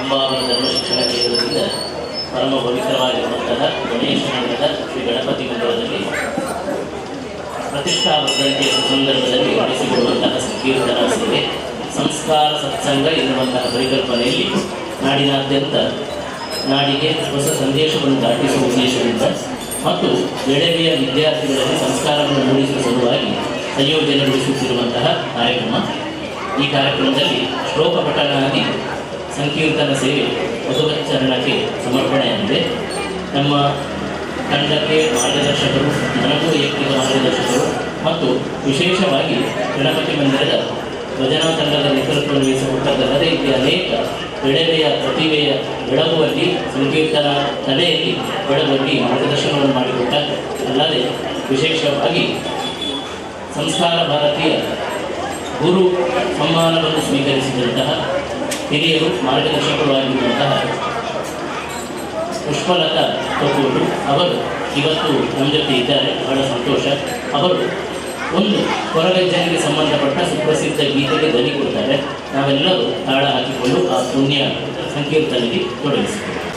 ಸಂಭಾವನಾ ಧರ್ಮ ಶಿಕ್ಷಣ ಕೇಂದ್ರದಿಂದ ಪರಮ ಪವಿತ್ರವಾಗಿರುವಂತಹ ಗಣೇಶನಗರದ ಶ್ರೀ ಗಣಪತಿ ಮಂದಿರದಲ್ಲಿ ಪ್ರತಿಷ್ಠಾ ವರ್ಧಂತಿಯ ಸಂದರ್ಭದಲ್ಲಿ ನಡೆಸಿಕೊಡುವಂತಹ ಸಂಕೀರ್ತನಾ ಸೇವೆ ಸಂಸ್ಕಾರ ಸತ್ಸಂಗ ಎನ್ನುವಂತಹ ಪರಿಕಲ್ಪನೆಯಲ್ಲಿ ನಾಡಿನಾದ್ಯಂತ ನಾಡಿಗೆ ಹೊಸ ಸಂದೇಶವನ್ನು ದಾಟಿಸುವ ಉದ್ದೇಶದಿಂದ ಮತ್ತು ಬೆಳವೆಯ ವಿದ್ಯಾರ್ಥಿಗಳಲ್ಲಿ ಸಂಸ್ಕಾರವನ್ನು ಮೂಡಿಸುವ ಸಲುವಾಗಿ ಸಂಯೋಜನೆಗೊಳಿಸುತ್ತಿರುವಂತಹ ಕಾರ್ಯಕ್ರಮ. ಈ ಕಾರ್ಯಕ್ರಮದಲ್ಲಿ ಶ್ಲೋಕ ಪಠಣಾದಿ ಸಂಕೀರ್ತನ ಸೇವೆ ಭಗವಚ್ಚರಣಕ್ಕೆ ಸಮರ್ಪಣೆಯಾಗಿದೆ. ನಮ್ಮ ತಂಡಕ್ಕೆ ಮಾರ್ಗದರ್ಶಕರು, ನನಗೂ ವೈಯಕ್ತಿಕ ಮಾರ್ಗದರ್ಶಕರು ಮತ್ತು ವಿಶೇಷವಾಗಿ ಗಣಪತಿ ಮಂದಿರದ ಭಜನಾ ತಂಡದ ನೇತೃತ್ವ ವಹಿಸುವಂಥದ್ದಲ್ಲದೆ ಇಲ್ಲಿ ಅನೇಕ ಬೆಳೆವೆಯ ಪ್ರತಿಭೆಯ ಬೆಳಗುವಲ್ಲಿ ಸಂಕೀರ್ತನ ಕಲೆಯಲ್ಲಿ ಬೆಳಗುವಲ್ಲಿ ಮಾರ್ಗದರ್ಶನವನ್ನು ಮಾಡಿಕೊಟ್ಟ ಅಲ್ಲದೆ ವಿಶೇಷವಾಗಿ ಸಂಸ್ಕಾರ ಭಾರತೀಯ ಗುರು ಸಮ್ಮಾನವನ್ನು ಸ್ವೀಕರಿಸಿದಂತಹ ಹಿರಿಯರು ಮಾರ್ಗದರ್ಶಕರು ಆಗಿರುವಂತಹ ಪುಷ್ಪಲತಾ ಕಪೂರು ಅವರು ಇವತ್ತು ನಮ್ಮ ಜೊತೆ ಇದ್ದಾರೆ. ಬಹಳ ಸಂತೋಷ. ಅವರು ಒಂದು ಕೊರಗಜ್ಜನಿಗೆ ಸಂಬಂಧಪಟ್ಟ ಸುಪ್ರಸಿದ್ಧ ಗೀತೆಗೆ ಧ್ವನಿ ಕೊಡ್ತಾರೆ. ನಾವೆಲ್ಲರೂ ತಾಳ ಹಾಕಿಕೊಂಡು ಆ ಪುಣ್ಯ ಸಂಕೀರ್ತನೆಗೆ ತೊಡಗಿಸಿದ್ದೇವೆ.